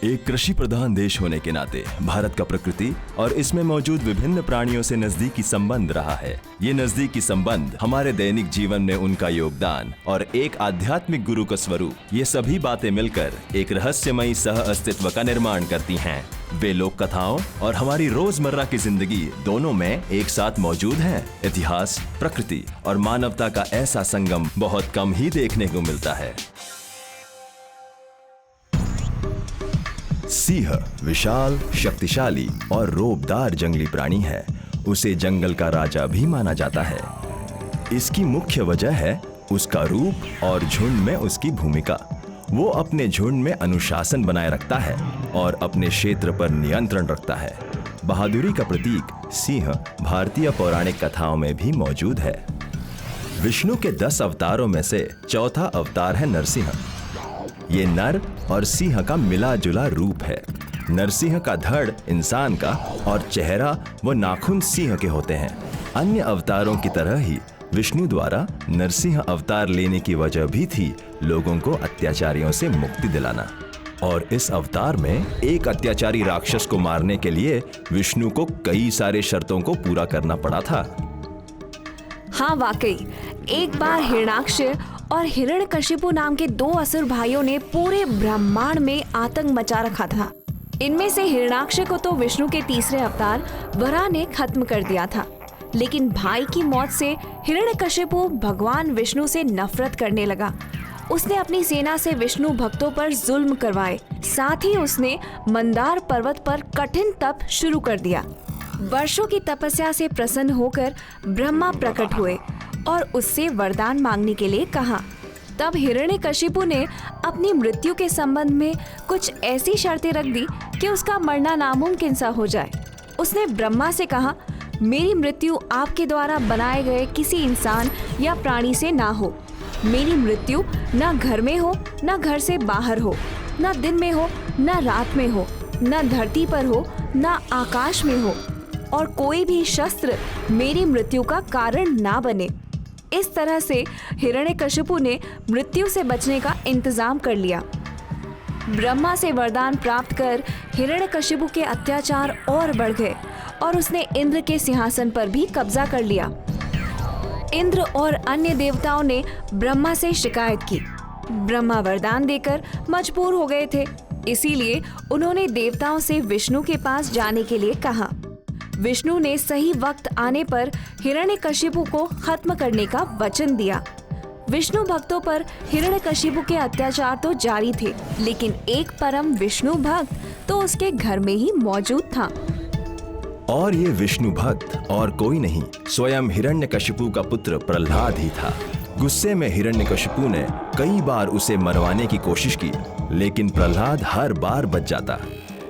एक कृषि प्रधान देश होने के नाते भारत का प्रकृति और इसमें मौजूद विभिन्न प्राणियों से नजदीकी संबंध रहा है। ये नजदीकी संबंध हमारे दैनिक जीवन में उनका योगदान और एक आध्यात्मिक गुरु का स्वरूप, ये सभी बातें मिलकर एक रहस्यमयी सह अस्तित्व का निर्माण करती हैं। वे लोक कथाओं और हमारी रोजमर्रा की जिंदगी दोनों में एक साथ मौजूद हैं। इतिहास, प्रकृति और मानवता का ऐसा संगम बहुत कम ही देखने को मिलता है। सिंह विशाल, शक्तिशाली और रोबदार जंगली प्राणी है। उसे जंगल का राजा भी माना जाता है। इसकी मुख्य वजह है उसका रूप और झुंड में उसकी भूमिका। वो अपने झुंड में अनुशासन बनाए रखता है और अपने क्षेत्र पर नियंत्रण रखता है। बहादुरी का प्रतीक सिंह भारतीय पौराणिक कथाओं में भी मौजूद है। विष्णु के 10 अवतारों में से चौथा अवतार है नरसिंह। ये नर और सिंह का मिला जुला रूप है। नरसिंह का धड़ इंसान का और चेहरा व नाखून सिंह के होते हैं। अन्य अवतारों की तरह ही विष्णु द्वारा नरसिंह अवतार लेने की वजह भी थी लोगों को अत्याचारियों से मुक्ति दिलाना। और इस अवतार में एक अत्याचारी राक्षस को मारने के लिए विष्णु को कई सारे शर्तों को पूरा करना पड़ा था। हाँ वाकई, एक बार हिरण्याक्ष और हिरण्यकशिपु नाम के 2 असुर भाइयों ने पूरे ब्रह्मांड में आतंक मचा रखा था। इनमें से हिरण्याक्ष को तो विष्णु के तीसरे अवतार वराह ने खत्म कर दिया था, लेकिन भाई की मौत से हिरण्यकशिपु भगवान विष्णु से नफरत करने लगा। उसने अपनी सेना से विष्णु भक्तों पर जुल्म करवाए। साथ ही उसने मंदार पर्वत पर कठिन तप शुरू कर दिया। वर्षों की तपस्या से प्रसन्न होकर ब्रह्मा प्रकट हुए और उससे वरदान मांगने के लिए कहा। तब हिरण्यकशिपु ने अपनी मृत्यु के संबंध में कुछ ऐसी शर्तें रख दी कि उसका मरना नामुमकिन सा हो जाए। उसने ब्रह्मा से कहा, मेरी मृत्यु आपके द्वारा बनाए गए किसी इंसान या प्राणी से ना हो। मेरी मृत्यु ना घर में हो, ना घर से बाहर हो, ना दिन में हो, ना रात में हो, ना धरती पर हो, ना आकाश में हो, और कोई भी शस्त्र मेरी मृत्यु का कारण ना बने। इस तरह से हिरण्यकशिपु ने मृत्यु से बचने का इंतजाम कर लिया। ब्रह्मा से वरदान प्राप्त कर हिरण्यकशिपु के अत्याचार और बढ़ गए और उसने इंद्र के सिंहासन पर भी कब्जा कर लिया। इंद्र और अन्य देवताओं ने ब्रह्मा से शिकायत की। ब्रह्मा वरदान देकर मजबूर हो गए थे, इसीलिए उन्होंने देवताओं से विष्णु के पास जाने के लिए कहा। विष्णु ने सही वक्त आने पर हिरण्यकशिपु को खत्म करने का वचन दिया। विष्णु भक्तों पर हिरण्यकशिपु के अत्याचार तो जारी थे, लेकिन एक परम विष्णु भक्त तो उसके घर में ही मौजूद था। और ये विष्णु भक्त और कोई नहीं, स्वयं हिरण्यकशिपु का पुत्र प्रहलाद ही था। गुस्से में हिरण्यकशिपु ने कई बार उसे मरवाने की कोशिश की, लेकिन प्रहलाद हर बार बच जाता।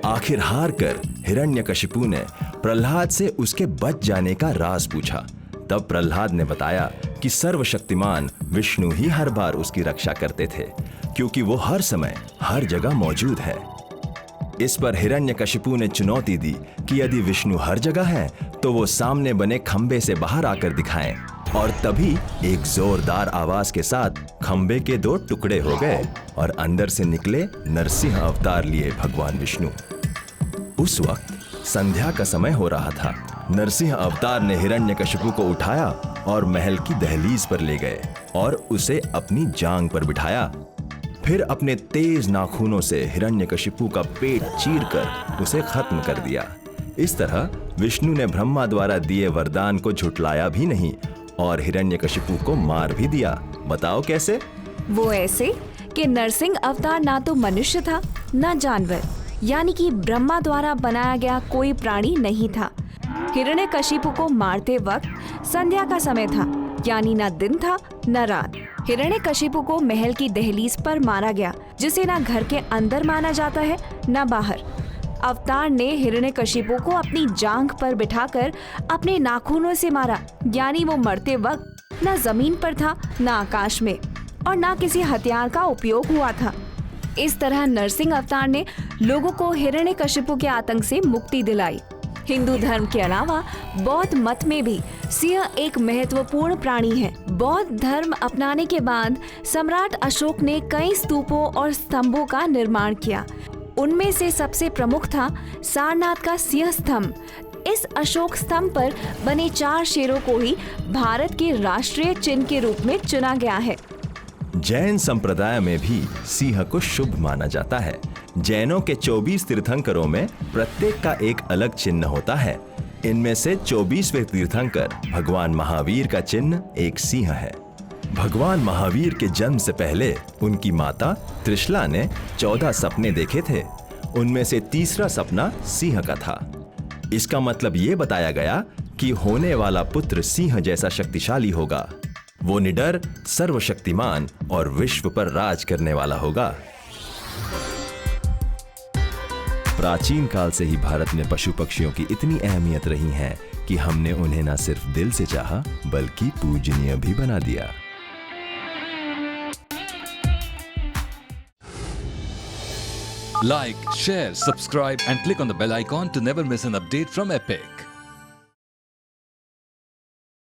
आखिर हार कर हिरण्यकशिपु ने प्रहलाद से उसके बच जाने का राज पूछा। तब प्रहलाद ने बताया कि सर्वशक्तिमान विष्णु ही हर बार उसकी रक्षा करते थे, क्योंकि वो हर समय हर जगह मौजूद है। इस पर हिरण्यकशिपु ने चुनौती दी कि यदि विष्णु हर जगह है तो वो सामने बने खंबे से बाहर आकर दिखाएं। और तभी एक जोरदार आवाज के साथ खंबे के 2 टुकड़े हो गए और अंदर से निकले नरसिंह अवतार लिए भगवान विष्णु। उस वक्त संध्या का समय हो रहा था। नरसिंह अवतार ने हिरण्यकशिपु को उठाया और महल की दहलीज पर ले गए और उसे अपनी जांग पर बिठाया। फिर अपने तेज नाखूनों से हिरण्यकशिपु का पेट चीरकर उसे खत्म कर दिया। इस तरह विष्णु ने ब्रह्मा द्वारा दिए वरदान को झुटलाया भी नहीं और हिरण्यकशिपु को मार भी दिया। बताओ कैसे? वो ऐसे कि नरसिंह अवतार ना तो मनुष्य था, ना जानवर, यानी कि ब्रह्मा द्वारा बनाया गया कोई प्राणी नहीं था। हिरण्यकशिपु को मारते वक्त संध्या का समय था, यानी ना दिन था न रात। हिरण्यकशिपु को महल की दहलीज पर मारा गया, जिसे ना घर के अंदर माना जाता है न बाहर। अवतार ने हिरण्यकशिपु को अपनी जांघ पर बिठाकर अपने नाखूनों से मारा, यानी वो मरते वक्त न जमीन पर था, न आकाश में, और न किसी हथियार का उपयोग हुआ था। इस तरह नरसिंह अवतार ने लोगों को हिरण्यकशिपु के आतंक से मुक्ति दिलाई। हिंदू धर्म के अलावा बौद्ध मत में भी सिंह एक महत्वपूर्ण प्राणी है। बौद्ध धर्म अपनाने के बाद सम्राट अशोक ने कई स्तूपों और स्तंभों का निर्माण किया। उनमें से सबसे प्रमुख था सारनाथ का सिंह स्तंभ। इस अशोक स्तंभ पर बने 4 शेरों को ही भारत के राष्ट्रीय चिन्ह के रूप में चुना गया है। जैन संप्रदाय में भी सिंह को शुभ माना जाता है। जैनों के 24 तीर्थंकरों में प्रत्येक का एक अलग चिन्ह होता है। इनमें से 24वें तीर्थंकर भगवान महावीर का चिन्ह एक सिंह है। भगवान महावीर के जन्म से पहले उनकी माता त्रिशला ने 14 सपने देखे थे। उनमें से तीसरा सपना सिंह का था। इसका मतलब ये बताया गया कि होने वाला पुत्र सिंह जैसा शक्तिशाली होगा। वो निडर, सर्वशक्तिमान और विश्व पर राज करने वाला होगा। प्राचीन काल से ही भारत में पशु पक्षियों की इतनी अहमियत रही है कि हमने उन्हें न सिर्फ दिल से चाहा बल्कि पूजनीय भी बना दिया। Like, share, subscribe and click on the bell icon to never miss an update from Epic.